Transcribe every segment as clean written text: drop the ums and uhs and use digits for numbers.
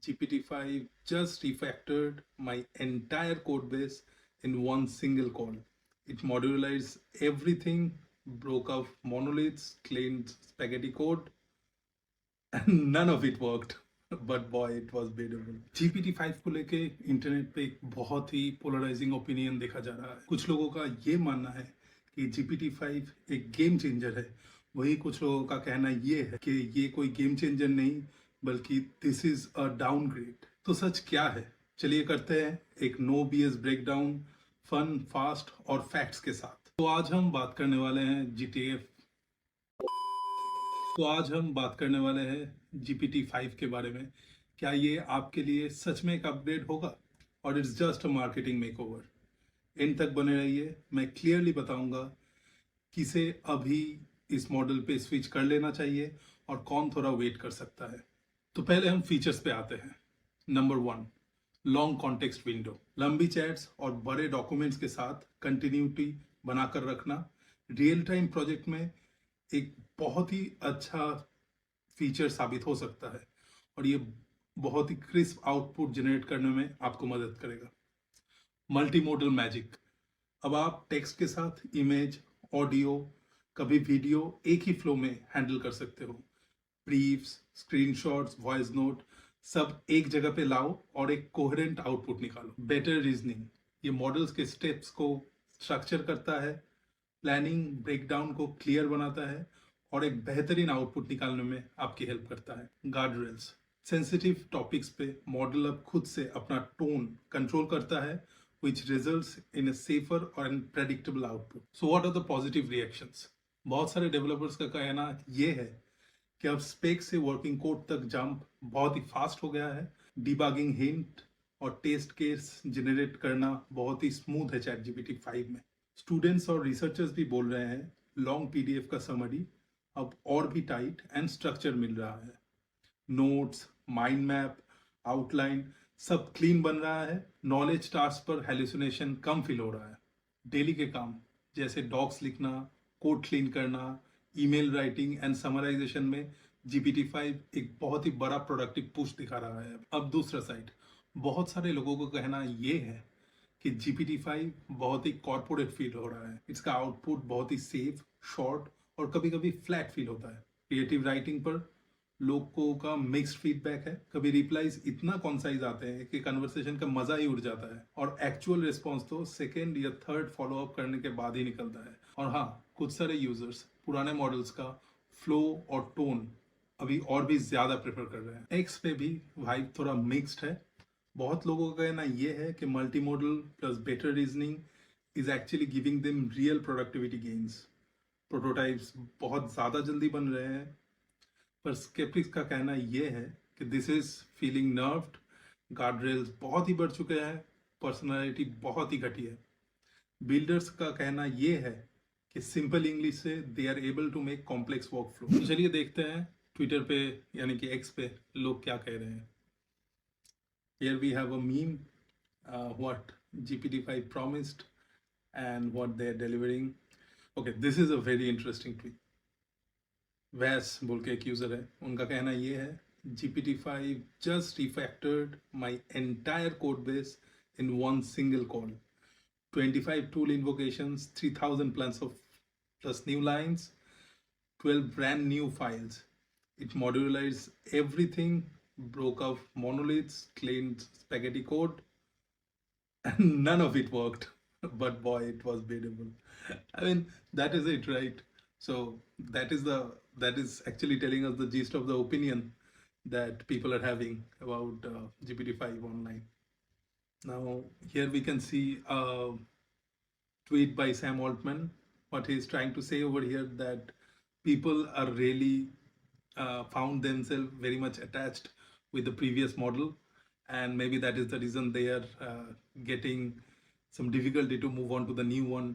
GPT-5 just refactored my entire code base in one single call. It modularized everything, broke off monoliths, cleaned spaghetti code, and none of it worked. But boy, it was beautiful. GPT-5 को लेके internet पे एक बहुत ही polarising opinion देखा जा रहा है। कुछ लोगों का ये मानना है कि GPT-5 एक गेम चेंजर है, वही कुछ लोगों का कहना ये है कि ये कोई गेम चेंजर नहीं बल्कि दिस इज अ डाउनग्रेड। तो सच क्या है, चलिए करते हैं एक no BS breakdown, fun, fast और फैक्ट्स के साथ। तो आज हम बात करने वाले हैं GPT-5 के बारे में। क्या ये आपके लिए सच में एक अपग्रेड होगा और it's just a marketing makeover? And तक बने रहिए, मैं क्लियरली बताऊंगा किसे अभी इस मॉडल पे स्विच कर लेना चाहिए और कौन थोड़ा वेट कर सकता है। तो पहले हम फीचर्स पे आते हैं। Number 1, long context window. लंबी चैट्स और बड़े डॉक्यूमेंट्स के साथ कंटिन्यूटी बनाकर रखना रियल टाइम प्रोजेक्ट में एक बहुत ही अच्छा फीचर साबित हो सकता है और ये बहुत ही क्रिस्प आउटपुट जनरेट करने में आपको मदद करेगा। Multi modal magic. अब आप टेक्स्ट के साथ इमेज, ऑडियो, कभी वीडियो एक ही फ्लो में हैंडल कर सकते हो। ब्रीफ्स, स्क्रीनशॉट्स, वॉइस नोट सब एक जगह पे लाओ और एक कोहेरेंट आउटपुट निकालो। बेटर रीजनिंग, ये मॉडल्स के स्टेप्स को स्ट्रक्चर करता है, प्लानिंग ब्रेकडाउन को क्लियर बनाता है और एक बेहतरीन आउटपुट निकालने में आपकी हेल्प करता है। गार्ड रेल्स, सेंसिटिव टॉपिक्स पे मॉडल अब खुद से अपना टोन कंट्रोल करता है, which results in a safer and predictable output. So what are the positive reactions? बहुत सारे डेवलपर्स का कहना ये है कि अब स्पेक से वर्किंग कोड तक जंप बहुत ही फास्ट हो गया है। डिबगिंग हिंट और टेस्ट केस जनरेट करना बहुत ही स्मूथ है चैट जीपीटी 5 में। स्टूडेंट्स और रिसर्चर्स भी बोल रहे हैं लॉन्ग पीडीएफ का समरी अब और भी टाइट एंड स्ट्रक्चर मिल रहा है। नोट्स, माइंड मैप, आउटलाइन सब क्लीन बन रहा है। नॉलेज टास्क पर हेलुसिनेशन कम फील हो रहा है। डेली के काम जैसे डॉक्स लिखना, कोड क्लीन करना, ईमेल राइटिंग एंड समराइजेशन में GPT-5 एक बहुत ही बड़ा प्रोडक्टिव पुश दिखा रहा है। अब दूसरा साइड, बहुत सारे लोगों को कहना ये है कि GPT-5 बहुत ही कॉर्पोरेट फील हो रहा है। इसका आउटपुट बहुत ही सेफ, शॉर्ट और कभी कभी फ्लैट फील होता है। क्रिएटिव राइटिंग पर लोगों का मिक्स्ड फीडबैक है। कभी रिप्लाईज इतना कॉन्साइज आते हैं कि कन्वर्सेशन का मजा ही उड़ जाता है और एक्चुअल रिस्पॉन्स तो सेकेंड या थर्ड फॉलो अप करने के बाद ही निकलता है। और हाँ, कुछ सारे यूजर्स पुराने मॉडल्स का फ्लो और टोन अभी और भी ज्यादा प्रेफर कर रहे हैं। एक्स पे भी वाइब थोड़ा मिक्स्ड है। बहुत लोगों का कहना ये है कि multi modal plus better reasoning is actually giving them real productivity gains. Prototypes बहुत ज़्यादा जल्दी बन रहे हैं, पर स्केप्टिक्स का कहना यह है कि this is feeling nerved. Guard rails बहुत ही बढ़ चुके हैं, पर्सनालिटी बहुत ही घटी है। बिल्डर्स का कहना यह है कि सिंपल इंग्लिश से they are able to make complex workflow. तो चलिए देखते हैं ट्विटर पे यानी कि एक्स पे लोग क्या कह रहे हैं। Here we have a meme, what GPT-5 promised and what they're delivering. Okay, this is a very interesting tweet. वैस बोल के एक यूजर है, उनका कहना ये है GPT-5 just refactored my entire code base in one single call. 25 tool invocations, 3000 plus new lines, 12 brand new files. It modularized everything, broke off monoliths, cleaned spaghetti code, and none of it worked. But boy, it was beautiful. I mean, that is it, right? So that is actually telling us the gist of the opinion that people are having about GPT-5 online. Now here we can see a tweet by Sam Altman. What he's trying to say over here that people are really found themselves very much attached with the previous model, and maybe that is the reason they are getting some difficulty to move on to the new one,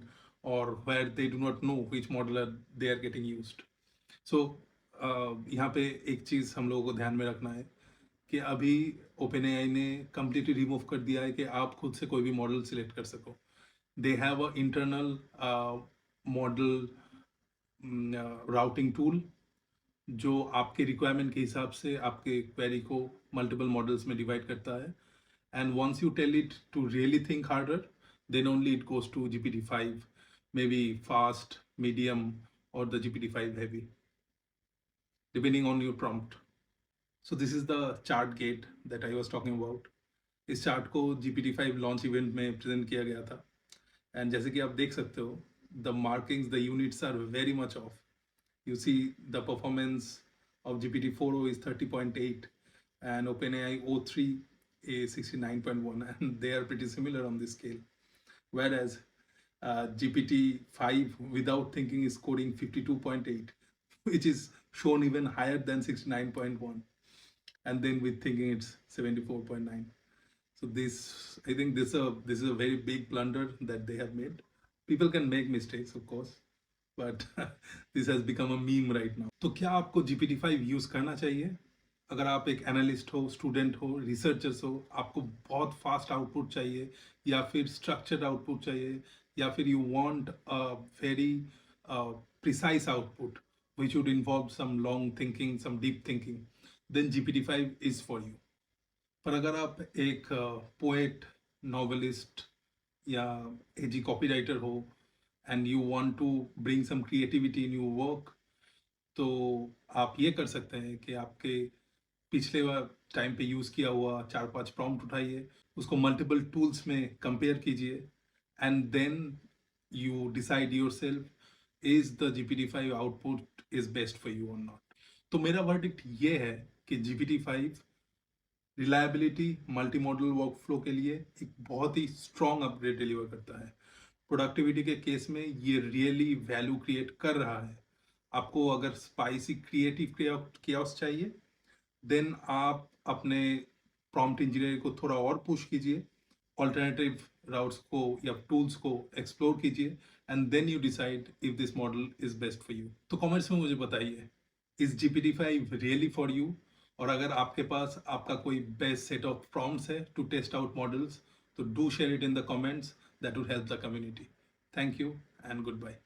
or where they do not know which model they are getting used. So यहाँ पे एक चीज़ हम लोगों को ध्यान में रखना है कि अभी OpenAI ने कम्प्लीटली रिमूव कर दिया है कि आप खुद से कोई भी मॉडल सिलेक्ट कर सको। They have a internal model routing tool जो आपके रिक्वायरमेंट के हिसाब से आपके क्वेरी को मल्टीपल मॉडल्स में डिवाइड करता है, and once you tell it to really think harder, then only it goes to GPT-5, maybe fast, medium, or the GPT-5 heavy, depending on your prompt. So this is the chart gate that I was talking about. इस chart को GPT-5 launch event में present किया गया था, and जैसे कि आप देख सकते हो, the markings, the units are very much off. You see the performance of GPT-4o is 30.8 and OpenAI O3 is 69.1, and they are pretty similar on this scale. Whereas GPT-5 without thinking is scoring 52.8, which is shown even higher than 69.1, and then with thinking it's 74.9. So this, I think this is a very big blunder that they have made. People can make mistakes, of course, but this has become a meme right now. तो क्या आपको GPT-5 use करना चाहिए? अगर आप एक analyst हो, student हो, रिसर्चर्स हो, आपको बहुत फास्ट आउटपुट चाहिए, या फिर स्ट्रक्चर्ड आउटपुट चाहिए, या फिर you want a very precise output which would involve some long thinking, some deep thinking, then GPT-5 is for you. पर अगर आप एक पोएट, नॉवेलिस्ट या एजी कॉपी राइटर हो, and you want to bring some creativity in your work, तो आप ये कर सकते हैं कि आपके पिछले टाइम पे यूज़ किया हुआ 4-5 प्रॉम्प्ट उठाइए, उसको मल्टीपल टूल्स में कंपेयर कीजिए, and then you decide yourself is the GPT-5 output is best for you और नॉट. तो मेरा वर्डिक्ट ये है कि GPT-5 reliability, multi modal workflow के लिए एक बहुत ही स्ट्रॉन्ग अपग्रेड डिलीवर करता है. प्रोडक्टिविटी के केस में ये रियली वैल्यू क्रिएट कर रहा है. आपको अगर स्पाइसी क्रिएटिव chaos चाहिए, देन आप अपने प्रॉम्प्ट इंजीनियरिंग को थोड़ा और पुश कीजिए, ऑल्टरनेटिव राउट्स को या टूल्स को एक्सप्लोर कीजिए, and then you decide if this model is best for you. तो कमेंट्स में मुझे बताइए, is GPT-5 really for you? और अगर आपके पास आपका कोई बेस्ट सेट ऑफ प्रॉम्प्ट्स है टू टेस्ट आउट मॉडल्स, तो do share it in the comments. That would help the community. Thank you and good bye.